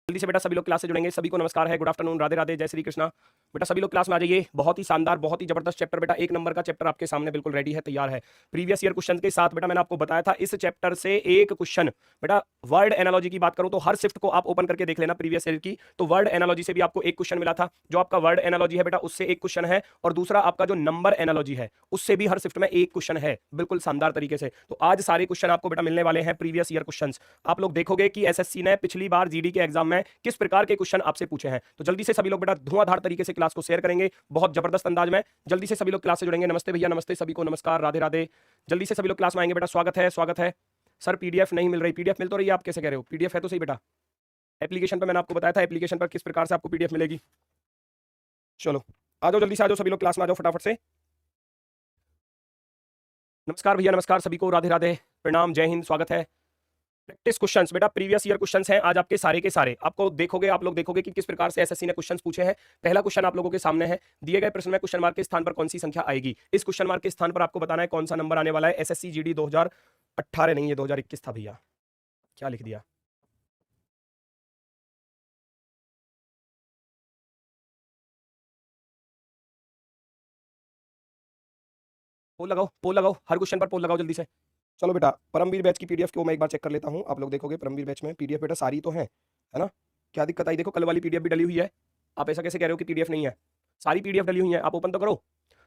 जल्दी से बेटा सभी लोग क्लास से जुड़ेंगे। सभी को नमस्कार है, गुड आफ्टरनून, राधे राधे, जय श्री कृष्णा। बेटा सभी लोग क्लास में आ जाइए। बहुत ही शानदार, बहुत ही जबरदस्त चैप्टर बेटा, एक नंबर का चैप्टर आपके सामने बिल्कुल रेडी है, तैयार है। प्रीवियस ईयर क्वेश्चन के साथ बेटा मैंने आपको बताया था इस चैप्टर से एक क्वेश्चन बेटा वर्ड एनालॉजी की बात करूं तो हर शिफ्ट को आप ओपन करके देख लेना प्रीवियस ईयर की, तो वर्ड एनालॉजी से भी आपको एक क्वेश्चन मिला था। जो आपका वर्ड एनालॉजी है बेटा उससे एक क्वेश्चन है, और दूसरा आपका जो नंबर एनालॉजी है उससे भी हर शिफ्ट में एक क्वेश्चन है, बिल्कुल शानदार तरीके से। तो आज सारे क्वेश्चन आपको बेटा मिलने वाले हैं प्रीवियस ईयर क्वेश्चन। आप लोग देखोगे कि एसएससी ने पिछली बार जीडी के एग्जाम में किस प्रकार के क्वेश्चन आपसे पूछे हैं। तो जल्दी से सभी लोग बेटा धुआंधार तरीके से क्लास को शेयर करेंगे, बहुत जबरदस्त अंदाज में। जल्दी से सभी लोग क्लास से जुड़ेंगे। नमस्ते भैया, नमस्ते, सभी को नमस्कार, राधे राधे। जल्दी से सभी लोग क्लास में आएंगे बेटा, स्वागत है, स्वागत है। सर पीडीएफ नहीं मिल रही, पीडीएफ मिल तो रही है, आप कैसे कह रहे हो? पीडीएफ है तो सही बेटा। एप्लीकेशन पर मैंने आपको बताया था एप्लीकेशन पर किस प्रकार से आपको पीडीएफ मिलेगी। चलो आ जाओ, जल्दी से आ जाओ सभी लोग क्लास में आ जाओ फटाफट से। नमस्कार भैया, नमस्कार, सभी को राधे राधे, प्रणाम, जय हिंद, स्वागत है। प्रैक्टिस क्वेश्चंस बेटा, प्रीवियस ईयर क्वेश्चंस हैं आज आपके सारे के सारे। आपको देखोगे, आप लोग देखोगे कि किस प्रकार से एसएससी ने क्वेश्चंस पूछे हैं। पहला क्वेश्चन आप लोगों के सामने है, दिए गए प्रश्न में क्वेश्चन मार्क के स्थान पर कौन सी संख्या आएगी। इस क्वेश्चन मार्क के स्थान पर आपको बताना है कौन सा नंबर आने वाला है। एसएससी जीडी 2018 नहीं, ये 2021 था भैया, क्या लिख दिया। पोल लगाओ, पोल लगाओ, हर क्वेश्चन पर पोल लगाओ जल्दी से। चलो बेटा, परमवीर बैच की पीडीएफ को मैं एक बार चेक कर लेता हूं। आप लोग देखोगे परमवीर बैच में पीडीएफ बेटा सारी तो है ना। क्या दिक्कत आई? देखो कल वाली पीडीएफ भी डली हुई है। आप ऐसा कैसे कह रहे हो कि पीडीएफ नहीं है? सारी पीडीएफ डली हुई है, आप ओपन तो करो।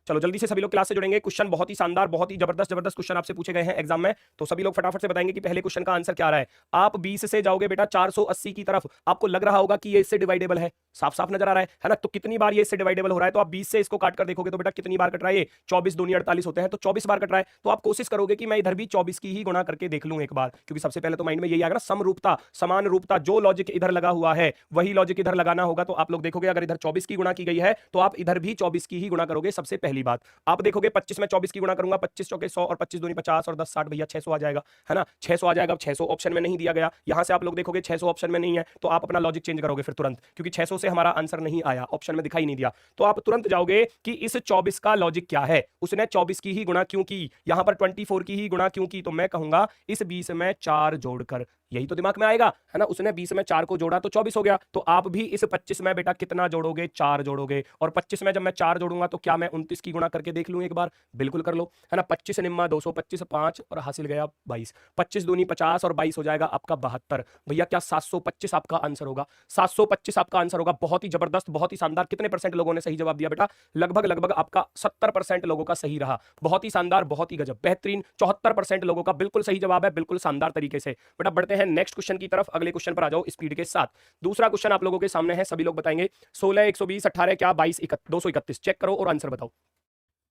चलो जल्दी से सभी लोग क्लास से जुड़ेंगे। क्वेश्चन बहुत ही शानदार, बहुत ही जबरदस्त जबरदस्त क्वेश्चन आपसे पूछे गए हैं एग्जाम में, तो सभी लोग फटाफट से बताएंगे कि पहले क्वेश्चन का आंसर क्या आ रहा है। आप 20 से जाओगे बेटा 480 की तरफ। आपको लग रहा होगा कि ये इससे डिवाइडेबल है, साफ साफ नजर आ रहा है ना। तो कितनी बार ये इससे डिवाइडेबल हो रहा है, तो आप 20 से इसको काट कर देखोगे तो बेटा कितनी बार कट रहा है ये, 24 दूनी 48 होते हैं, तो 24 बार कट रहा है। तो आप कोशिश करोगे कि मैं इधर भी 24 की ही गुणा करके देख लूं एक बार, क्योंकि सबसे पहले तो माइंड में यही आएगा ना, समरूपता, समान रूपता, जो लॉजिक इधर लगा हुआ है वही लॉजिक इधर लगाना होगा। तो आप लोग देखोगे अगर इधर 24 की गुणा की गई है तो आप इधर भी 24 की ही गुणा करोगे। सबसे पहली बात आप देखोगे 25 में 24 की गुणा करूंगा, 25 चौके 100 और 25 दूनी 50 और 10 60 भैया 600 आ जाएगा, है ना। 600 आ जाएगा। 600 ऑप्शन में नहीं दिया गया, यहां से आप लोग देखोगे 600 ऑप्शन में नहीं है, तो आप अपना लॉजिक चेंज करोगे फिर तुरंत, क्योंकि 600 से हमारा आंसर नहीं आया, ऑप्शन में दिखाई नहीं दिया। तो आप तुरंत जाओगे कि इस 24 का लॉजिक क्या है। उसने 24 की ही गुणा क्यों की, यहां पर 24 की ही गुणा क्यों की, तो मैं कहूंगा इस 20 में 4 जोड़कर, यही तो दिमाग में आएगा, है ना। उसने 20 में 4 को जोड़ा तो 24 हो गया। तो आप भी इस 25 में बेटा कितना जोड़ोगे, 4 जोड़ोगे। और 25 में जब मैं 4 जोड़ूंगा तो क्या मैं 29 की गुणा करके देख लूं एक बार? बिल्कुल कर लो, है ना। 25 निम्मा 225, 5 और हासिल गया 22। 25 दूनी 50 और 22 हो जाएगा आपका 72। भैया क्या 725 आपका आंसर होगा? 725 आपका आंसर होगा। बहुत ही जबरदस्त, बहुत ही शानदार। कितने परसेंट लोगों ने सही जवाब दिया बेटा? लगभग लगभग आपका 70% लोगों का सही रहा। बहुत ही शानदार, बहुत ही गजब, बेहतरीन। 74% लोगों का बिल्कुल सही जवाब है, बिल्कुल शानदार तरीके से। बेटा बढ़ते हैं नेक्स्ट क्वेश्चन की तरफ, अगले क्वेश्चन पर आ जाओ स्पीड के साथ। दूसरा क्वेश्चन आप लोगों के सामने है, सभी लोग बताएंगे 16 120 18 क्या 22 231। चेक करो और आंसर बताओ,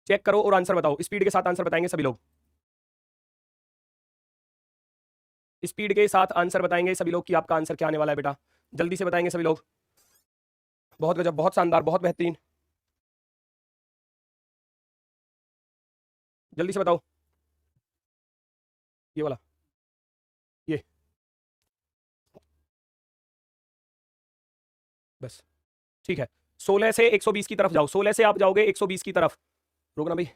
चेक करो और आंसर बताओ। स्पीड के साथ आंसर बताएंगे सभी लोग, स्पीड के साथ आंसर बताएंगे सभी लोग कि आपका आंसर क्या आने वाला है बेटा। जल्दी से बताएंगे सभी लोग। बहुत गजब, बहुत शानदार, बहुत बेहतरीन। जल्दी से बताओ। ये वाला, ये बस ठीक है। 16 से 120 की तरफ जाओ, 16 से आप जाओगे 120 की तरफ। रोकना भाई।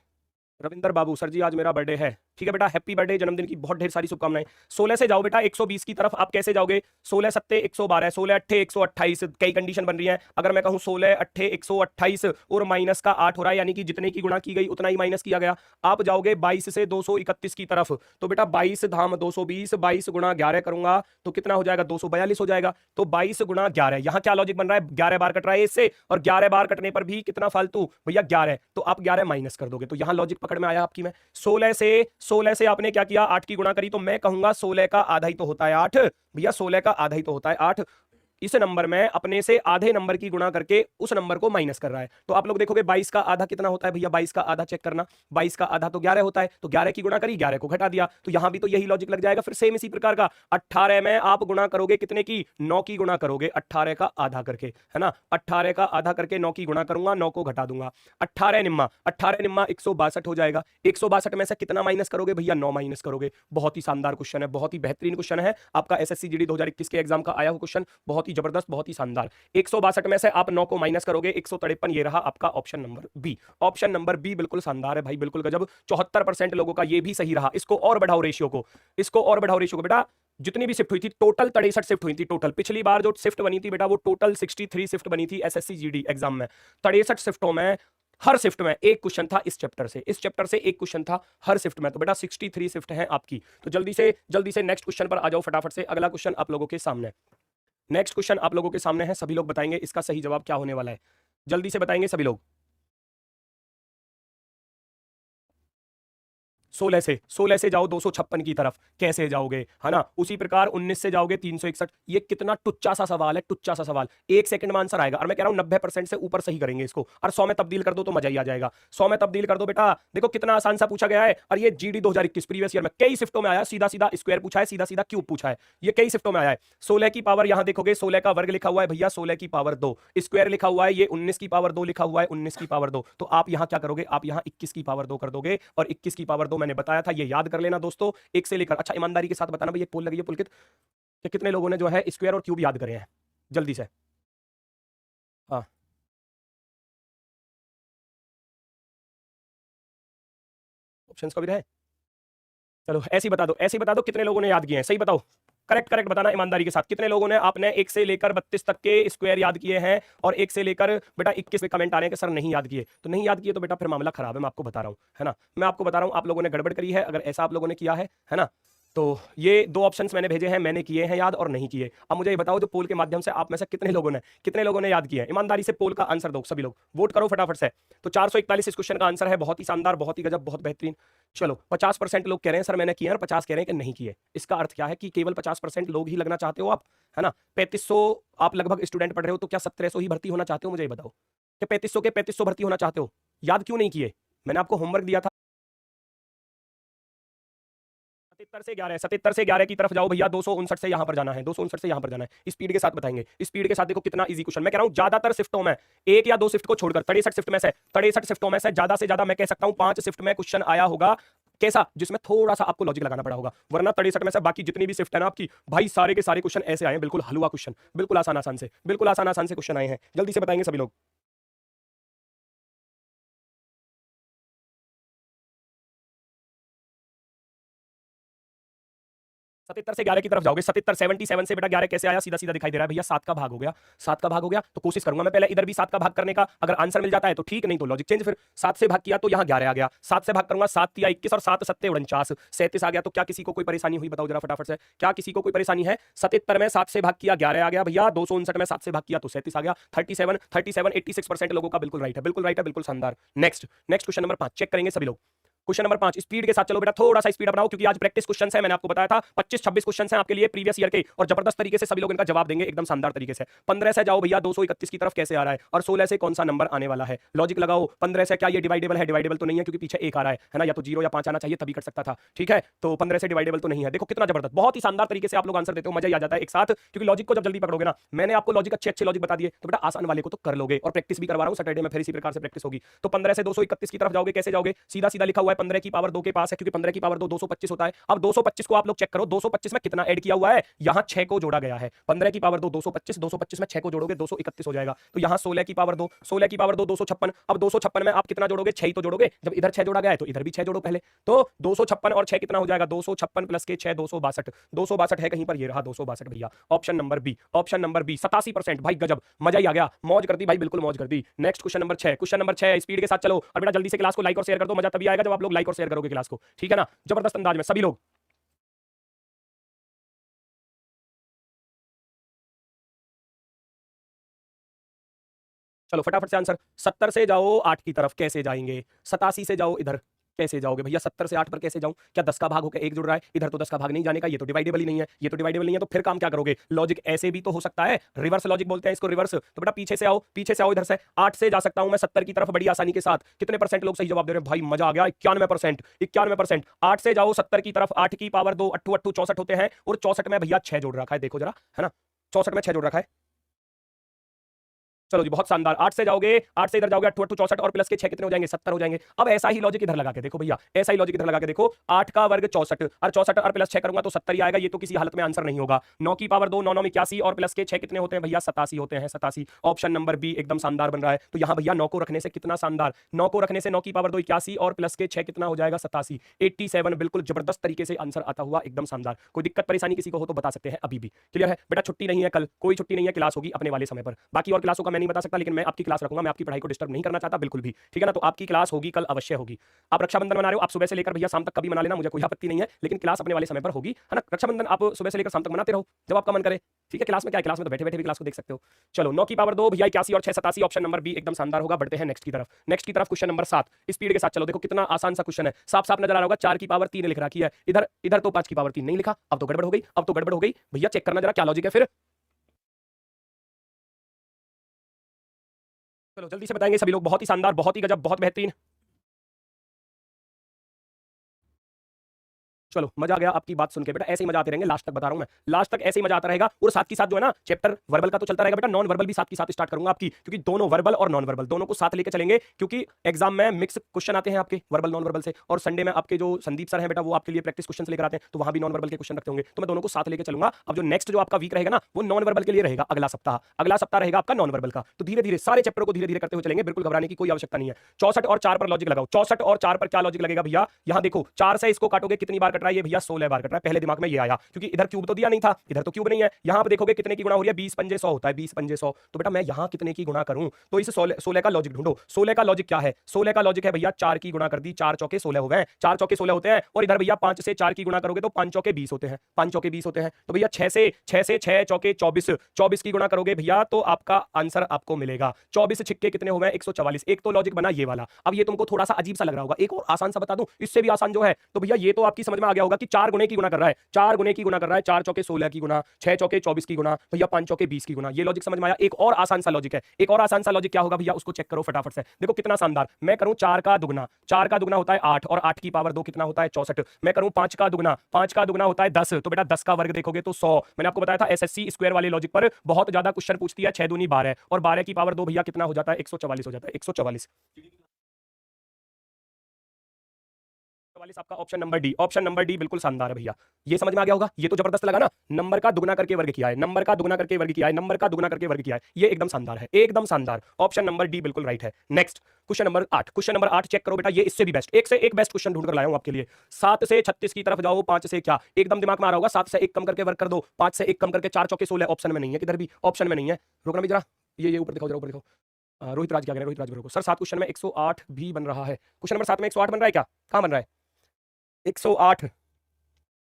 रविंदर बाबू, सर जी आज मेरा बर्थडे है। ठीक है बेटा, हैप्पी बर्थडे, जन्मदिन की बहुत ढेर सारी शुभकामनाएं। 16 से जाओ बेटा 120 की तरफ। आप कैसे जाओगे? 16 सत्ते 112, 16 अट्ठे 128। कई कंडीशन बन रही है। अगर मैं कहूं 16 अट्ठे 128 और माइनस का 8 हो रहा है, यानी कि जितने की गुणा की गई उतना ही माइनस किया गया। आप जाओगे 22 से 231 की तरफ। तो बेटा 22 धाम 220, 22 गुणा 11 करूंगा तो कितना हो जाएगा? 242 हो जाएगा। तो 22 गुणा 11, यहां क्या लॉजिक बन रहा है? 11 बार कट रहा है इससे, और 11 बार कटने पर भी कितना फालतू भैया 11, तो आप 11 माइनस कर दोगे। तो यहां लॉजिक पकड़ में आया आपकी। में 16 से आपने क्या किया? 8 की गुणा करी, तो मैं कहूंगा 16 का आधा ही तो होता है 8 भैया, 16 का आधा ही तो होता है 8। इस नंबर में अपने से आधे नंबर की गुणा करके उस नंबर को माइनस कर रहा है। तो आप लोग देखोगे 22 का आधा कितना होता है भैया? 22 का आधा चेक करना, 22 का आधा तो 11 होता है। तो 11 की गुणा करी, 11 को घटा दिया, तो यहां भी तो यही लॉजिक लग जाएगा। फिर सेम इसी प्रकार का 18 में आप गुणा करोगे कितने की? 9 की गुणा करोगे 18 का आधा करके, है ना। 18 का आधा करके 9 की गुणा करूंगा, 9 को घटा दूंगा। 18 निम्मा 162 हो जाएगा। 162 में से कितना माइनस करोगे भैया? 9 माइनस करोगे। बहुत ही शानदार क्वेश्चन है, बहुत ही बेहतरीन क्वेश्चन है आपका एसएससी जीडी 2021 के एग्जाम का आया हुआ क्वेश्चन। बहुत ही जबरदस्त, बहुत ही शानदार। 162 में से आप 9 को माइनस करोगे 153। ये रहा आपका option number B. Option number B बिल्कुल शानदार है भाई, बिल्कुल गजब। 74% लोगों का ये भी सही रहा। इसको और बढ़ाओ रेशियो को, इसको और बढ़ाओ रेशियो को बेटा। जितनी भी शिफ्ट हुई थी टोटल 63 शिफ्ट हुई थी टोटल। पिछली बार जो शिफ्ट बनी थी बेटा वो टोटल 63 शिफ्ट बनी थी एसएससी जीडी एग्जाम में। 63 शिफ्टों में हर शिफ्ट में एक क्वेश्चन था इस चैप्टर से, इस चैप्टर से एक क्वेश्चन था हर शिफ्ट में। तो बेटा 63 शिफ्ट है आपकी। तो जल्दी से नेक्स्ट क्वेश्चन पर आ जाओ फटाफट से। अगला क्वेश्चन आप लोगों के सामने, नेक्स्ट क्वेश्चन आप लोगों के सामने है। सभी लोग बताएंगे इसका सही जवाब क्या होने वाला है, जल्दी से बताएंगे सभी लोग। 16 से जाओ 256 की तरफ, कैसे जाओगे, है ना। उसी प्रकार 19 से जाओगे 361। ये कितना टुच्चा सा सवाल है, टुच्चा सा सवाल। 1 सेकंड में आंसर आएगा और मैं कह रहा हूं 90% से ऊपर सही करेंगे इसको। और 100 में तब्दील कर दो तो मजा ही आ जाएगा। 100 में तब्दील कर दो बेटा, देखो कितना आसान सा पूछा गया है। और ये जीडी 2021 प्रीवियस ईयर में कई शिफ्टों में आया। सीधा सीधा स्क्वायर पूछा है, सीधा सीधा क्यूब पूछा है, ये कई शिफ्टों में आया है। 16 की पावर यहां देखोगे 16 का वर्ग लिखा हुआ है भैया, 16 की पावर 2 स्क्वायर लिखा हुआ है, ये 19 की पावर 2 लिखा हुआ है, 19 की पावर 2। तो आप यहां क्या करोगे, आप यहां 21 की पावर 2 कर दोगे। और 21 की पावर 2 मैंने बताया था, ये याद कर लेना दोस्तों, एक से लेकर। अच्छा ईमानदारी के साथ बताना भाई, एक पोल लगी है पुलकित कि कितने लोगों ने जो है स्क्वायर और क्यूब याद करे हैं, जल्दी से। हाँ ऑप्शंस का भी रहे, चलो ऐसे ही बता दो, ऐसे ही बता दो कितने लोगों ने याद किए हैं, सही बताओ। करेक्ट करेक्ट बताना ईमानदारी के साथ, कितने लोगों ने आपने 1 से लेकर 32 तक के स्क्वायर याद किए हैं। और 1 से लेकर बेटा 21 में कमेंट आ रहे हैं कि सर नहीं याद किए। तो नहीं याद किए तो बेटा फिर मामला खराब है, मैं आपको बता रहा हूं, है ना। मैं आपको बता रहा हूं आप लोगों ने गड़बड़ करी है, अगर ऐसा आप लोगों ने किया है ना। तो ये 2 ऑप्शंस मैंने भेजे हैं, मैंने किए हैं याद और नहीं किए। अब मुझे ये बताओ जो पोल के माध्यम से आप में से कितने लोगों ने याद किया है, ईमानदारी से पोल का आंसर दो, सभी लोग वोट करो फटाफट से। तो 441 इस क्वेश्चन का आंसर है, बहुत ही शानदार, बहुत ही गजब, बहुत बेहतरीन। चलो 50% लोग कह रहे हैं सर मैंने किया और 50 कह रहे हैं कि नहीं किए। इसका अर्थ क्या है कि केवल 50% लोग ही लगना चाहते हो आप, है ना। 3500 आप लगभग स्टूडेंट पढ़ रहे हो, तो क्या 1700 ही भर्ती होना चाहते हो, मुझे ये बताओ। क्या 3500 के 3500 भर्ती होना चाहते हो, याद क्यों नहीं किए। मैंने आपको होमवर्क दिया था। 77 से 11 की तरफ जाओ भैया, 259 से यहां पर जाना है, 259 से यहां पर जाना है। स्पीड के साथ बताएंगे, स्पीड के साथ। देखो कितना इजी क्वेश्चन, मैं कह रहा हूं ज्यादातर शिफ्टों में, एक या 2 शिफ्ट को छोड़कर 63 शिफ्ट में से, 63 शिफ्टों में से ज्यादा से ज्यादा मैं कह सकता हूं 5 शिफ्ट में क्वेश्चन आया होगा। कैसा, जिसमें थोड़ा सा आपको लॉजिक लगाना पड़ा होगा, वरना 63 में से बाकी जितनी भी शिफ्ट है ना आपकी, भाई सारे के सारे क्वेश्चन ऐसे आए हैं, बिल्कुल हलवा क्वेश्चन, बिल्कुल आसान आसान से, बिल्कुल आसान आसान से क्वेश्चन आए हैं। जल्दी से बताएंगे सभी लोग। 77 से 11 की तरफ जाओगे, 77 से बेटा 11 कैसे आया, सीधा सीधा दिखाई दे रहा है भैया, 7 का भाग हो गया, 7 का भाग हो गया। तो कोशिश करूंगा मैं पहले इधर भी 7 का भाग करने का, अगर आंसर मिल जाता है तो ठीक, नहीं तो लॉजिक चेंज। फिर 7 से भाग किया तो यहाँ 11 आ गया, 7 से भाग करूंगा, 7 या 21 और 7 सत्ते 49, 37 आ गया। तो क्या किसी को कोई परेशानी हुई, बताओ जरा फटाफट से, क्या किसी को कोई परेशानी है। 77 में 7 से भाग किया 11 आ गया भैया, 259 में 7 से भाग किया तो 37 आ गया। 37 86% लोगों का बिल्कुल राइट है, बिल्कुल राइट है, बिल्कुल शानदार। Next next question number 5 check करेंगे सभी लोग। क्वेश्चन नंबर 5 स्पीड के साथ चलो बेटा, थोड़ा सा स्पीड बनाओ, क्योंकि आज प्रैक्टिस क्वेश्चन है, मैंने आपको बताया था 25-26 क्वेश्चन हैं आपके लिए प्रीवियस ईयर के, और जबरदस्त तरीके से सभी लोग इनका जवाब देंगे एकदम शानदार तरीके से। 15 से जाओ भैया 231 की तरफ कैसे आ रहा है, और 16 से कौन सा नंबर आने वाला है, लॉजिक लगाओ। 15 से क्या ये डिवाइडेबल है, डिवाइडेबल तो नहीं है, क्योंकि पीछे 1 आ रहा है ना, या तो 0 या 5 आना चाहिए तभी कर सकता था, ठीक है। तो 15 से डिवाइडेबल तो नहीं है। देखो कितना जबरदस्त, बहुत ही शानदार तरीके से आप लोग आंसर देते हो, मजा ही आ जाता है एक साथ, क्योंकि लॉजिक को जब जल्दी पकड़ोगे ना, मैंने आपको लॉजिक अच्छे अच्छे लॉजिक बता दिए, तो बेटा आसान वाले को तो कर लोगे। और प्रैक्टिस भी करवा रहा हूं सैटरडे में, फिर इसी प्रकार से प्रैक्टिस होगी। तो 15 से 231 की तरफ जाओगे, कैसे जाओगे, सीधा सीधा लिखा हुआ है 15 की पावर 2 के पास है, क्योंकि 15 की पावर 2 225 होता है। अब 225 को आप लोग चेक करो, 225 में कितना ऐड किया हुआ है, यहां 6 को जोड़ा गया है। 15 की पावर 2 225, 225 में 6 को जोड़ोगे 231 हो जाएगा। तो यहां 16 की पावर 2, 16 की पावर 2 256। अब 256 में आप कितना जोड़ोगे, 6 ही तो जोड़ोगे, जब इधर 6 जोड़ा गया है तो इधर भी 6 जोड़ो पहले। तो 256 और 6 कितना हो जाएगा, 256 प्लस के 6 262, 262 है कहीं पर, ये रहा 262 भैया, option number B, option number B. 87% भाई गजब, मजा ही आ गया, मौज कर दी भाई, बिल्कुल मौज कर दी। Next question number 6, question number 6 speed के साथ चलो। और बेटा जल्दी से क्लास को लाइक और शेयर कर दो, मजा तभी आएगा जब आप लोग लाइक और शेयर करोगे क्लास को, ठीक है ना, जबरदस्त अंदाज में सभी लोग। चलो फटाफट से आंसर। 70 से जाओ 8 की तरफ, कैसे जाएंगे। 87 से जाओ इधर, कैसे जाओगे भैया, 70 से 8 पर कैसे जाऊं, क्या 10 का भाग होकर 1 जुड़ रहा है, इधर तो 10 का भाग नहीं जाने का, ये तो डिवाइडेबल ही नहीं है, ये तो डिवाइडेबल नहीं है। तो फिर काम क्या करोगे, लॉजिक ऐसे भी तो हो सकता है, रिवर्स लॉजिक बोलते हैं इसको, रिवर्स। तो बेटा पीछे से आओ, पीछे से आओ, इधर से 8 से जा सकता हूं मैं 70 की तरफ बड़ी आसानी के साथ। कितने परसेंट लोग सही जवाब दे रहे हैं भाई, मजा आ गया, 91%, 91%। 8 से जाओ 70 की तरफ, 8 की पावर 2 8 8 64 होते हैं, और 64 में भैया 6 जोड़ रखा है, देखो जरा, है ना, 64 में 6 जोड़ रखा है। चलो जी बहुत शानदार, 8 से जाओगे, 8 से इधर जाओगे, 8 8 64 और प्लस के 6 कितने हो जाएंगे, 70 हो जाएंगे। अब ऐसा ही लॉजिक इधर लगा के देखो भैया, ऐसा ही लॉजिक इधर लगा के देखो, 8 का वर्ग 64 और 64 और प्लस 6 करूंगा तो 70 ही आएगा, ये तो किसी हालत में आंसर नहीं होगा। 9 की पावर 2 9 9 81 और प्लस के 6 कितने होते हैं भैया, 87 होते हैं, 87। ऑप्शन नंबर बी एकदम शानदार बन रहा है। तो यहां भैया 9 को रखने से कितना शानदार, 9 को रखने से 9 की पावर 2 81 और प्लस के 6 कितना हो जाएगा, 87, 87। बिल्कुल जबरदस्त तरीके से आंसर आता हुआ, एकदम शानदार। कोई दिक्कत परेशानी किसी को हो तो बता सकते हैं अभी भी। क्लियर है बेटा, छुट्टी नहीं है कल, कोई छुट्टी नहीं है, क्लास होगी अपने वाले समय पर। बाकी और क्लासों का मैं नहीं बता सकता, लेकिन मैं आपकी क्लास रखूंगा, मैं आपकी पढ़ाई को डिस्टर्ब नहीं करना चाहता बिल्कुल भी, ठीक है ना। तो आपकी क्लास होगी कल, अवश्य होगी। आप रक्षाबंधन मना रहे हो, आप सुबह से लेकर भैया शाम तक कभी मना लेना, मुझे कोई आपत्ति नहीं है, लेकिन क्लास अपने वाले समय पर होगी, है ना। रक्षाबंधन आप सुबह से लेकर शाम तक मनाते रहो जब आपका मन करे, ठीक है। क्लास में क्या है, क्लास में तो बैठे बैठे भी क्लास को देख सकते हो। चलो 9 की पावर 2 भैया 81 और 6 87, ऑप्शन नंबर बी एकदम शानदार होगा। बढ़ते हैं नेक्स्ट की तरफ, नेक्स्ट की तरफ क्वेश्चन नंबर 7, स्पीड के साथ चलो। देखो कितना आसान सा क्वेश्चन है, साफ साफ नजर आ रहा होगा, 4 की पावर 3 लिख रखी है, इधर इधर तो 5 की पावर 3 नहीं लिखा, अब तो गड़बड़ हो गई, अब तो गड़बड़ हो गई भैया। चेक करना जरा क्या लॉजिक है फिर। चलो जल्दी से बताएंगे सभी लोग, बहुत ही शानदार, बहुत ही गजब, बहुत बेहतरीन। चलो मजा आ गया आपकी बात सुन के बेटा, ऐसे ही मजा आते रहेंगे, लास्ट तक बता रहा हूं मैं, लास्ट तक ऐसे ही मजा आता रहेगा। और साथ के साथ जो है ना चैप्टर वर्बल का तो चलता रहेगा बेटा, नॉन वर्बल भी साथ के साथ स्टार्ट करूंगा आपकी, क्योंकि दोनों वर्बल और नॉन वर्बल दोनों को साथ लेके चलेंगे, क्योंकि एग्जाम में मिक्स क्वेश्चन आते हैं आपके वर्बल नॉन वर्बल से। और संडे में आपके जो संदीप सर हैं बेटा, वो आपके लिए प्रैक्टिस क्वेश्चन लेकर आते हैं, तो वहां भी नॉन वर्बल के क्वेश्चन रखते होंगे, तो मैं दोनों को साथ लेके चलूंगा। अब जो नेक्स्ट जो आपका वीक रहेगा ना, वो नॉन वर्बल के लिए रहेगा, अगला सप्ताह, अगला सप्ताह रहेगा आपका नॉन वर्बल का। तो धीरे धीरे सारे चैप्टर को धीरे धीरे करते हुए चलेंगे, बिल्कुल घबराने की कोई आवश्यकता नहीं है। 64 और 4 पर लॉजिक लगाओ, 64 और 4 पर क्या लॉजिक लगेगा भैया, यहां देखो 4 से इसको काटोगे कितनी बार कट रहा है ये भैया, 16 बार कट रहा है। पहले दिमाग में ये आया, क्योंकि इधर क्यूब तो दिया नहीं था, इधर तो क्यूब नहीं है। यहां पे देखोगे कितने की गुणा हो रही है, 20 पंजे 100 होता है, 20 पंजे 100। तो बेटा मैं यहां कितने की गुणा करूं, तो इस 16 का लॉजिक ढूंढो। 16 का लॉजिक क्या है, 16 का लॉजिक है भैया 4 की गुणा कर दी, 4 चौके 16 हो गए, 4 चौके 16 होते हैं। और इधर भैया 5 से 4 की गुणा करोगे तो 5 चौके 20 होते हैं, 5 चौके 20 होते हैं। तो भैया 6 से 6 चौके 24, 24 की गुणा करोगे भैया तो आपका आंसर आपको मिलेगा 24 छिक्के कितने हो गए, 144। एक तो लॉजिक बना ये वाला। अब ये तुमको थोड़ा सा अजीब सा लग रहा होगा, एक और आसान सा बता दूं, इससे भी आसान जो है, तो भैया ये तो आपकी समझ में आ गया होगा कि 4 गुणे की गुणा कर रहा है, 4 गुणे की गुणा कर रहा है, 4 चौके 16 की गुणा, 6 चौके 24 की गुणा, भैया 5 चौके 20 की गुणा। ये लॉजिक समझ में आया। एक और आसान सा लॉजिक है, एक और आसान सा लॉजिक क्या होगा भैया, उसको चेक करो फटाफट से। देखो कितना शानदार, मैं करूं 4 का दुगना, 4 का दुगना होता है 8 और 8 की पावर 2 कितना होता है 64। मैं करूं 5 का दुगना, 5 का दुगना होता है 10, तो बेटा 10 का वर्ग देखोगे तो 100। मैंने आपको बताया था एसएससी स्क्वायर वाले लॉजिक पर बहुत ज्यादा क्वेश्चन पूछती है, 6 दूनी 12 और 12 की पावर 2 भैया कितना हो जाता है, 144 हो जाता है, 144। आपका option number D, option number D बिल्कुल शानदार है भैया। ये समझ में आ गया होगा, ये तो जबरदस्त लगा ना, नंबर का दुगना करके वर्ग किया है, नंबर का दुगना करके वर्ग किया है, नंबर का दुगना करके वर्ग किया है, ये एकदम शानदार है, एकदम शानदार। ऑप्शन नंबर डी बिल्कुल राइट है। Next question number 8, question number 8 check करो बेटा, ये इससे भी बेस्ट, एक से एक बेस्ट क्वेश्चन ढूंढ कर लाया हूं आपके लिए। 7 से 36 की तरफ जाओ, 5 से क्या, एकदम दिमाग में आ रहा होगा, 7 से 1 कम करके वर्ग कर दो, 5 से 1 कम करके 4 चौके 16, ऑप्शन में नहीं है, किधर भी ऑप्शन में नहीं है। रुकना भी जरा, ये ऊपर दिखाओ, जरा ऊपर दिखाओ। रोहित राज क्या कह रहे हैं, रोहित राज रुको सर, 7 क्वेश्चन में 108 भी बन रहा है, क्वेश्चन नंबर 7 में 108 बन रहा है क्या, कहां बन रहा है 108,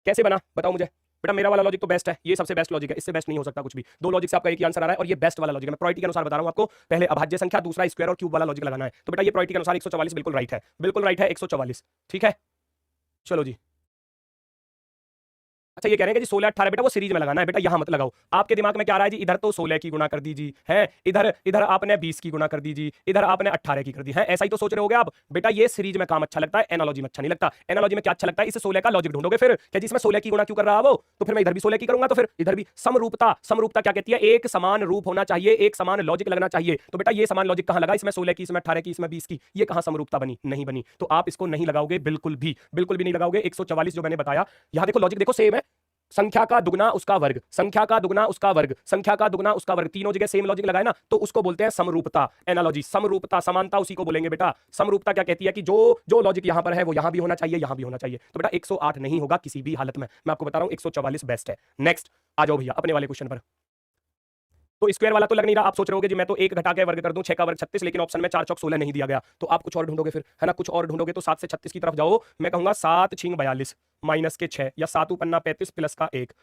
कैसे बना बताओ मुझे बेटा। मेरा वाला लॉजिक तो बेस्ट है, ये सबसे बेस्ट लॉजिक है, इससे बेस्ट नहीं हो सकता कुछ भी। दो लॉजिक से आपका एक ही आंसर आ रहा है और ये बेस्ट वाला लॉजिक है। मैं प्रायोरिटी के अनुसार बता रहा हूं आपको, पहले अभाज्य संख्या, दूसरा स्क्वायर और क्यूब वाला लॉजिक लगाना है। तो बेटा ये प्रायोरिटी के अनुसार 144 बिल्कुल राइट है, बिल्कुल राइट है 144, ठीक है। चलो जी, अच्छा ये कह रहे हैं कि जी 16 18 बेटा वो सीरीज में लगाना है, बेटा यहां मत लगाओ। आपके दिमाग में क्या आ रहा है जी, इधर तो 16 की गुणा कर दीजिए है, इधर इधर आपने 20 की गुणा कर दीजिए, इधर आपने 18 की कर दी है, ऐसा ही तो सोच रहे होगे आप। बेटा ये सीरीज में काम अच्छा लगता है, एनालॉजी में अच्छा नहीं लगता। एनालॉजी में क्या अच्छा लगता है, इस 16 का लॉजिक ढूंढोगे फिर क्या जी, इसमें 16 की गुणा क्यों कर रहा है वो, तो फिर मैं इधर भी 16 की करूंगा, तो फिर इधर भी समरूपता। समरूपता क्या कहती है, एक समान रूप होना चाहिए, एक समान लॉजिक लगना चाहिए। तो बेटा ये समान लॉजिक कहां लगा, इसमें 16 की, इसमें 18 की, इसमें 20 की, ये कहां समरूपता बनी, नहीं बनी। तो आप इसको नहीं लगाओगे, बिल्कुल भी नहीं लगाओगे। 144 जो मैंने बताया, यहां देखो लॉजिक देखो सेम है, संख्या का दुगना उसका वर्ग, संख्या का दुगना उसका वर्ग, संख्या का दुगना उसका वर्ग, तीनों जगह सेम लॉजिक लगाए ना, तो उसको बोलते हैं समरूपता, एनालॉजी। समरूपता, समानता उसी को बोलेंगे बेटा। समरूपता क्या कहती है कि जो जो लॉजिक यहां पर है वो यहां भी होना चाहिए, यहां भी होना चाहिए। तो बेटा 108 नहीं होगा किसी भी हालत में, मैं आपको बता रहा हूं 144 बेस्ट है। नेक्स्ट आ जाओ भैया अपने वाले क्वेश्चन पर। तो स्क्वायर वाला तो लग नहीं रहा, आप सोच रहे होगे जी मैं तो 1 घटा के वर्ग कर दूं, 6 का वर्ग 36, लेकिन ऑप्शन में 4 चौक 16 नहीं दिया गया, तो आप कुछ और ढूंढोगे फिर, है ना, कुछ और ढूंढोगे। तो 7 से 36 की तरफ जाओ, मैं कहूंगा 7 छिंग 42 माइनस के 6 या 7 पन्ना 35 प्लस का 1,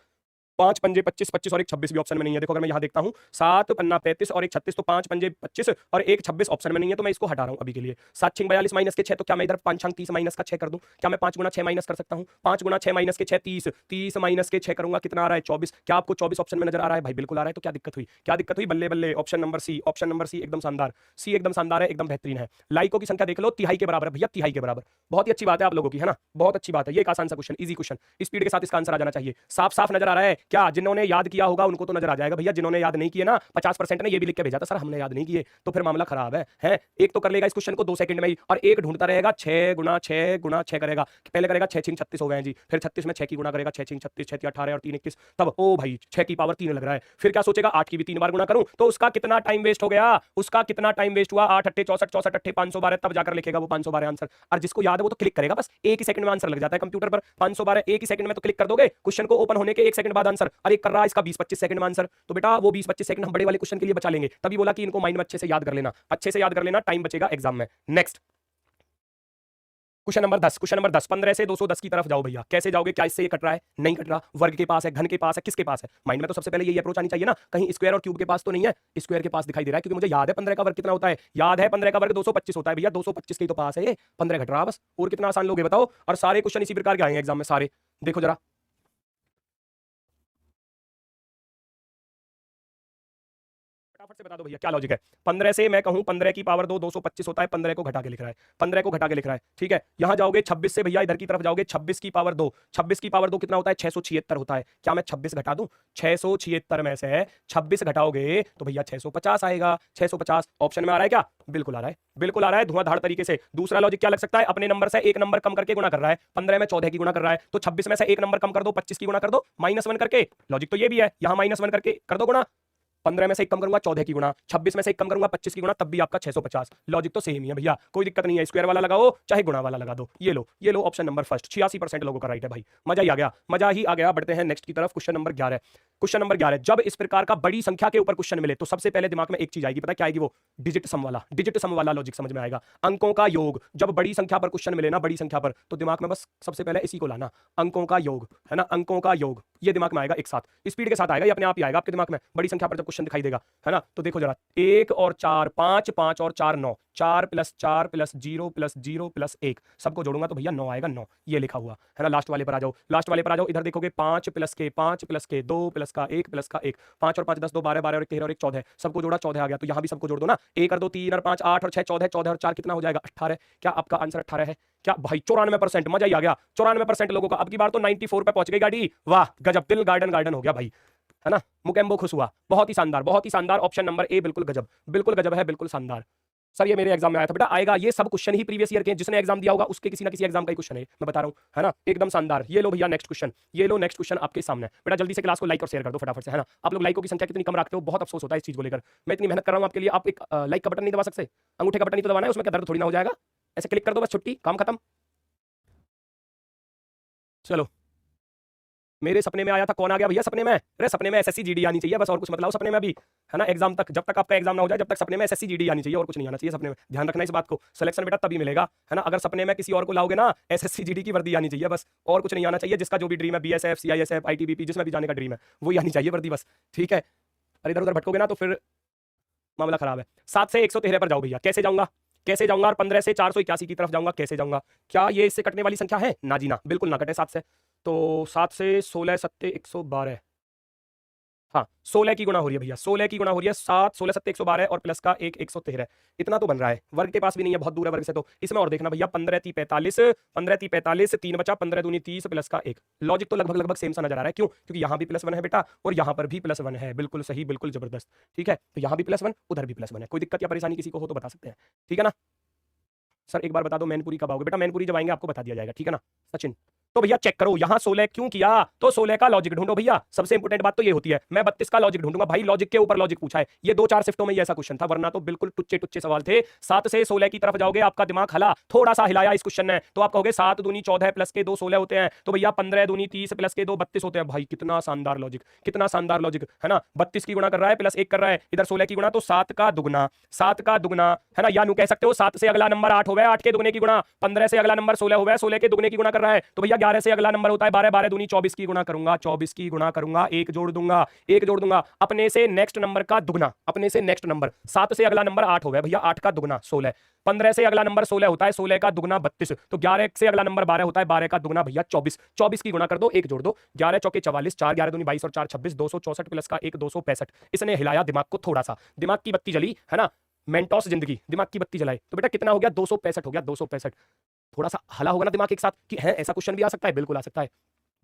5 पंजे 25, 25 और एक 26 भी ऑप्शन में नहीं है। देखो अगर मैं यहां देखता हूं 7 पन्ना 35 और एक 36, तो 5 पंजे 25 और एक 26 ऑप्शन में नहीं है, तो मैं इसको हटा रहा हूं अभी के लिए। 7 छिंग 42 माइनस के 6, तो क्या मैं इधर 5 छंग 30 माइनस का 6 कर दूं, क्या मैं 5 गुना 6 माइनस कर सकता हूं, 5 गुना 6 माइनस के 6 30, 30 माइनस के 6 करूंगा कितना आ रहा है 24। क्या आपको 24 ऑप्शन में नजर आ रहा है भाई, बिल्कुल आ रहा है। तो क्या दिक्कत हुई, क्या दिक्कत हुई, बल्ले बल्ले। Option number C, option number C एकदम शानदार, सी एकदम शानदार है, एकदम बेहतरीन है। लाइकों की संख्या देख लो, तिहाई के बराबर है भैया, तिहाई के बराबर। बहुत ही अच्छी बात है आप लोगों की, है ना, बहुत अच्छी बात है। ये एक आसान सा क्वेश्चन, इजी क्वेश्चन, स्पीड के साथ इसका आंसर आ जाना चाहिए। साफ साफ नजर आ रहा है क्या जिन्होंने याद किया होगा उनको तो नजर आ जाएगा भैया, जिन्होंने याद नहीं किए ना 50% ने ये भी लिख के भेजा था सर हमने याद नहीं किए, तो फिर मामला खराब है। एक तो कर लेगा इस क्वेश्चन को 2 सेकंड में ही, और एक ढूंढता रहेगा 6 गुना 6 गुना 6 करेगा, पहले करेगा 6 6 36 हो गए हैं जी, फिर 36 में 6 की गुना करेगा, 6 6 36 6 18 और 3 21, तब ओ भाई 6 की पावर 3 लग रहा है, फिर क्या सोचेगा 8 की भी 3 बार गुना करूं, तो उसका कितना टाइम वेस्ट हो गया, उसका कितना टाइम वेस्ट हुआ, 8 8 64 64 8 512, तब जाकर लिखेगा वो 512 आंसर। और जिसको याद है वो तो क्लिक करेगा, बस एक ही सेकंड में आंसर लग जाता है कंप्यूटर पर, 512 एक ही सेकंड में तो क्लिक कर दोगे, क्वेश्चन को ओपन होने के 1 सेकंड बाद आंसर, और एक कर रहा है इसका 20-25 सेकंड में आंसर, तो बेटा वो 20-25 सेकंड हम बड़े वाले क्वेश्चन के लिए बचा लेंगे, तभी बोला कि इनको माइंड में अच्छे से याद कर लेना, अच्छे से याद कर लेना, टाइम बचेगा एग्जाम में। Next question number 10, question number 10, 15 से 210 की तरफ जाओ भैया, कैसे जाओगे, क्या इससे ये कट रहा है, नहीं कट रहा, वर्ग के पास है, घन के पास है, किसके पास है, माइंड में तो सबसे पहले यही अप्रोच आनी चाहिए ना, कहीं स्क्वायर और क्यूब के पास तो नहीं है, स्क्वायर के पास दिखाई दे रहा है, क्योंकि मुझे याद है 15 का वर्ग कितना होता है, याद है 15 का वर्ग 225 होता है भैया, 225 के तो पास है ये, 15 घट रहा बस, और कितना आसान लोगे बताओ, और सारे क्वेश्चन इसी प्रकार के आएंगे एग्जाम में सारे, देखो जरा फटाफट से बता दो भैया क्या लॉजिक है। 15 से मैं कहूं 15 की पावर 2 225 होता है, 15 को घटा के लिख रहा है, 15 को घटा के लिख रहा है, ठीक है। यहां जाओगे 26 से भैया इधर की तरफ जाओगे, 26 की पावर 2, 26 की पावर 2 कितना होता है, 676 होता है, क्या मैं 26 घटा दूं, 676 में से 26 घटाओगे तो भैया 650 आएगा, 650 ऑप्शन में आ रहा है क्या, बिल्कुल आ रहा है, बिल्कुल आ रहा है धुआंधार तरीके से। दूसरा लॉजिक क्या लग सकता है, अपने नंबर से एक नंबर कम करके गुणा कर रहा है, 15 में 14 की गुणा कर रहा है, तो 26 में से एक नंबर कम कर दो, 25 की गुणा कर दो, -1 करके, लॉजिक तो ये भी है, यहां -1 करके कर दो गुणा, 15 में से एक कम करूंगा 14 की गुणा, 26 में से एक कम करूंगा 25 की गुणा, तब भी आपका 650, लॉजिक तो सेम ही है भैया, कोई दिक्कत नहीं है, स्क्वायर वाला लगाओ चाहे गुणा वाला लगा दो, ये लो ऑप्शन नंबर फर्स्ट, 86% लोगों का राइट है भाई, मजा ही आ गया, मजा ही आ गया। बढ़ते हैं नेक्स्ट की तरफ, क्वेश्चन नंबर 11, क्वेश्चन नंबर 11, जब इस प्रकार का बड़ी संख्या के ऊपर क्वेश्चन मिले तो सबसे पहले दिमाग में एक चीज आएगी, पता क्या आएगी, वो डिजिट सम वाला लॉजिक समझ में आएगा, अंकों का योग, जब बड़ी संख्या पर क्वेश्चन मिले ना, बड़ी संख्या पर, तो दिमाग में बस सबसे पहले इसी को लाना, अंकों का योग, है ना, अंकों का योग, ये दिमाग में आएगा एक साथ, स्पीड के साथ आएगा, ये अपने आप ही आएगा आपके दिमाग में, बड़ी संख्या पर जब क्वेश्चन दिखाई देगा, है ना। तो देखो जरा 1 और 4 5, 5 और 4 9, 4 + 4 + 0 + 0 + 1, सबको जोड़ूंगा तो भैया 9 आएगा, 9 ये लिखा हुआ है ना। लास्ट वाले पर आ जाओ, लास्ट वाले पर आ जाओ, इधर देखोगे 5 + के 5 + के 2 + का 1 + का 1, 5 और 5 10 2 12 12 और 1 13 और 1 14, सबको जोड़ा 14 आ गया, तो यहां भी सबको जोड़ दो ना, 1 और 2 3 और 5 8 और 6 14, 14 और 4 कितना हो जाएगा 18, क्या आपका आंसर 18 है क्या भाई, 94%, मजा ही आ गया, 94% लोगों का, अब की बार तो 94 पे पहुंच गई गाड़ी, वाह गजब, दिल गार्डन हो गया भाई, है ना, मुकेम्बो खुश हुआ, बहुत ही शानदार, बहुत ही शानदार, ऑप्शन नंबर ए बिल्कुल गजब है, बिल्कुल शानदार। सर ये मेरे एग्जाम में आया था बेटा, आएगा, ये सब क्वेश्चन ही प्रीवियस ईयर के, जिसने एग्जाम दिया होगा उसके किसी ना किसी एग्जाम का ही क्वेश्चन है, मैं बता रहा हूं, है ना, एकदम शानदार। ये लो भैया नेक्स्ट क्वेश्चन, ये लो नेक्स्ट क्वेश्चन आपके सामने, बेटा जल्दी से क्लास को लाइक और शेयर कर दो फटाफट से, है ना, आप लोग लाइकों की संख्या कितनी कम रखते हो, बहुत अफसोस होता है इस चीज को लेकर, मैं इतनी मेहनत कर रहा हूं आपके लिए, आप एक लाइक का बटन नहीं दबा सकते, अंगूठे का बटन नहीं तो दबाना है, उसमें क्या दर्द थोड़ी ना हो जाएगा, ऐसे क्लिक कर दो बस, छुट्टी, काम खत्म। चलो, मेरे सपने में आया था, कौन आ गया भैया सपने में, अरे सपने में एसएससी जीडी आनी चाहिए बस, और कुछ मत लाओ सपने में अभी, है ना, एग्जाम तक, जब तक आपका एग्जाम ना हो जाए, जब तक सपने में एसएससी जीडी आनी चाहिए, और कुछ नहीं आना चाहिए सपने में, ध्यान रखना इस बात को, सिलेक्शन बेटा तभी मिलेगा, है ना, अगर सपने में किसी और को लाओगे ना, एसएससी जीडी की वर्दी आनी चाहिए बस, और कुछ नहीं आना चाहिए, जिसका जो भी ड्रीम है, बीएसएफ सीआईएसएफ आईटीबीपी जिसमें भी जाने का ड्रीम है, वही आनी चाहिए वर्दी बस, ठीक है। और इधर उधर भटकोगे ना तो फिर मामला खराब है। 7 से 113 पर जाओ भैया, कैसे जाऊंगा, कैसे जाऊंगा, और 15 से 481 की तरफ जाऊंगा, कैसे जाऊंगा, क्या ये इससे कटने वाली संख्या है, ना जी ना, बिल्कुल ना कटे 7 से, तो 7 से 16 7 112, हाँ 16 की गुणा हो रही है भैया, 16 की गुणा हो रही है, 7 16 7 112 और प्लस का 1 113, इतना तो बन रहा है, वर्ग के पास भी नहीं है, बहुत दूर है वर्ग से, तो इसमें और देखना भैया, 15 3 45, 15 3 45, 3 बचा, 15 दूनी 30 प्लस का 1, लॉजिक तो लगभग सेम सा नजर आ रहा है, क्यों, क्योंकि यहाँ भी +1 है बेटा, और यहाँ पर भी +1 है, बिल्कुल सही, बिल्कुल जबरदस्त, ठीक है, तो यहाँ भी +1 उधर भी +1 है, कोई दिक्कत या परेशानी किसी को हो तो बता सकते हैं, ठीक है ना। सर एक बार बता दो मैनपुरी कब आओगे, बेटा मैनपुरी जब आएंगे आपको बता दिया जाएगा, ठीक है ना सचिन। तो भैया चेक करो, यहां 16 क्यों किया, तो 16 का लॉजिक ढूंढो भैया, सबसे इंपॉर्टेंट बात तो ये होती है, मैं 32 का लॉजिक ढूंढूंगा भाई, लॉजिक के ऊपर लॉजिक पूछा है, ये 2-4 शिफ्टों में ये ऐसा क्वेश्चन था, वरना तो बिल्कुल टुच्चे सवाल थे। 7 से 16 की तरफ जाओगे, आपका दिमाग हला, थोड़ा सा हिलाया इस क्वेश्चन ने, तो आप कहोगे 7 दूनी 14 प्लस के 2 16 होते हैं, तो भैया 15 दूनी 30 प्लस के 2 32 होते हैं, भाई कितना शानदार लॉजिक, कितना शानदार लॉजिक, है ना, 32 की गुणा कर रहा है प्लस 1 कर रहा है, इधर 16 की गुणा, तो 7 का दुगना, 7 का दुगना, है ना, या यूं कह सकते हो 7 से अगला नंबर 8 हो गया, 8 के दुगने की गुणा, 15 से अगला नंबर 16 हो गया, 16 के दुगने की गुणा कर रहा है, तो भैया 11 से अगला नंबर होता है 12, 12 दूनी 24 की गुणा करूंगा, 24 की गुणा करूंगा, एक जोड़ दूंगा अपने से नेक्स्ट नंबर का दुगना, अपने से नेक्स्ट नंबर, 7 से अगला नंबर 8 हो गया भैया, 8 का दुगना 16, 15 से अगला नंबर 16 होता है, 16 का दुगना 32, तो 11 से अगला नंबर 12 होता है, 12 का दुगना भैया 24, 24 की गुणा कर दो, एक जोड़ दो, 11 चौके 44, 4 11 दूनी 22 और 4 26, 264 प्लस का 1 265, इसने हिलाया दिमाग को थोड़ा सा, दिमाग की बत्ती जली, है ना, मेंटोस जिंदगी, दिमाग की बत्ती जलाए, तो बेटा कितना हो गया 265 हो गया, 265, थोड़ा सा हला होगा ना दिमाग एक साथ कि है ऐसा क्वेश्चन भी आ सकता है, बिल्कुल आ सकता है,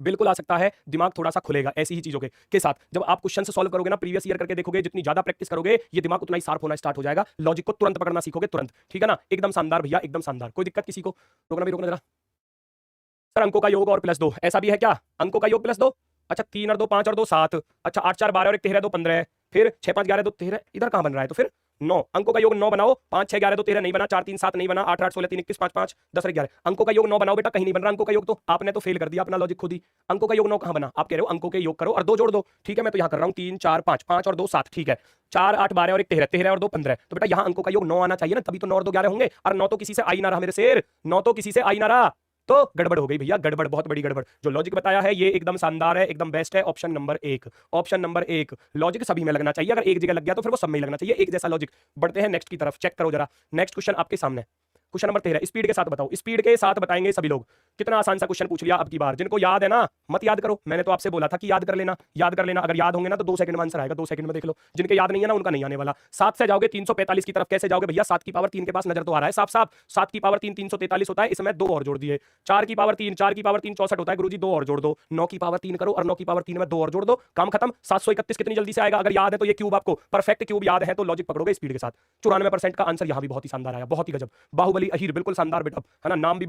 बिल्कुल आ सकता है, दिमाग थोड़ा-सा खुलेगा ऐसी ही चीज़ों के साथ। जब आप क्वेश्चंस सॉल्व करोगे ना, प्रीवियस ईयर करके देखोगे, जितनी ज़्यादा प्रैक्टिस करोगे, ये दिमाग उतना ही शार्प होना स्टार्ट हो जाएगा। लॉजिक को तुरंत पकड़ना सीखोगे, तुरंत। ठीक है ना? एकदम शानदार भैया, एकदम शानदार। कोई दिक्कत किसी को? रोकना भी रोकना जरा। सर अंकों का योग और प्लस 2 ऐसा भी है क्या? अंकों का योग प्लस 2? अच्छा 3 और 2 5 और 2 7। अच्छा 8 4 12 और 1 13 2 15। फिर 6 5 11 2 13। इधर कहां बन रहा है? तो फिर 9 अंकों का योग 9 बनाओ। 5 6 11 2 13 नहीं बना। 4 3 7 नहीं बना। 8 8 16 3 21 5 5 10 और 11 अंकों का योग 9 बनाओ बेटा। कहीं नहीं बन रहा अंकों का योग। तो आपने तो फेल कर दिया अपना लॉजिक खुद ही। अंकों का योग 9 कहां बना? आप कह रहे हो अंकों के योग करो और 2 जोड़ दो। ठीक है, मैं तो यहां कर रहा हूं 3 4 5 5 और 2 7। ठीक है, 4 8 12 और 1 13 13 और 2 15। तो बेटा यहां अंकों का योग 9 आना चाहिए ना, तभी तो 9 और 2 11 होंगे। और 9 तो किसी से आ ही ना रहा मेरे शेर। 9 तो किसी से आ ही ना रहा। तो गड़बड़ हो गई भैया, गड़बड़, बहुत बड़ी गड़बड़। जो लॉजिक बताया है ये एकदम शानदार है, एकदम बेस्ट है। Option number 1। Option number 1 logic सभी में लगना चाहिए। अगर एक जगह लग गया तो फिर वो सब में ही लगना चाहिए, एक जैसा लॉजिक। बढ़ते हैं नेक्स्ट की तरफ, चेक करो जरा। नेक्स्ट क्वेश्चन आपके सामने, क्वेश्चन नंबर 13। स्पीड के साथ बताओ, स्पीड के साथ बताएंगे सभी लोग। कितना आसान सा क्वेश्चन पूछ लिया अब की बार। जिनको याद है ना मत याद करो, मैंने तो आपसे बोला था कि याद कर लेना, याद कर लेना। अगर याद होंगे ना तो 2 सेकंड में आंसर आएगा, 2 सेकंड में देख लो। जिनके याद नहीं है ना उनका नहीं आने वाला। 7 से जाओगे 345 की तरफ कैसे जाओगे भैया? 7 की पावर 3 के पास नजर तो आ रहा है साफ साफ। 7 की पावर 3 343 होता है, इसमें 2 और जोड़ दिए। 4 की पावर 3 4 की पावर 3 64 होता है, गुरुजी 2 और जोड़ दो। 9 की पावर 3 करो और 9 की पावर 3 में 2 और जोड़ दो, काम खत्म। 731 कितनी जल्दी से आएगा? अगर याद है तो ये क्यूब आपको परफेक्ट क्यूब याद है तो लॉजिक पकड़ोगे स्पीड के साथ। 94% का आंसर यहां भी बहुत ही शानदार आया, बहुत ही गजब। बाहुबली अहीर बिल्कुल शानदार बेटा, है ना? नाम भी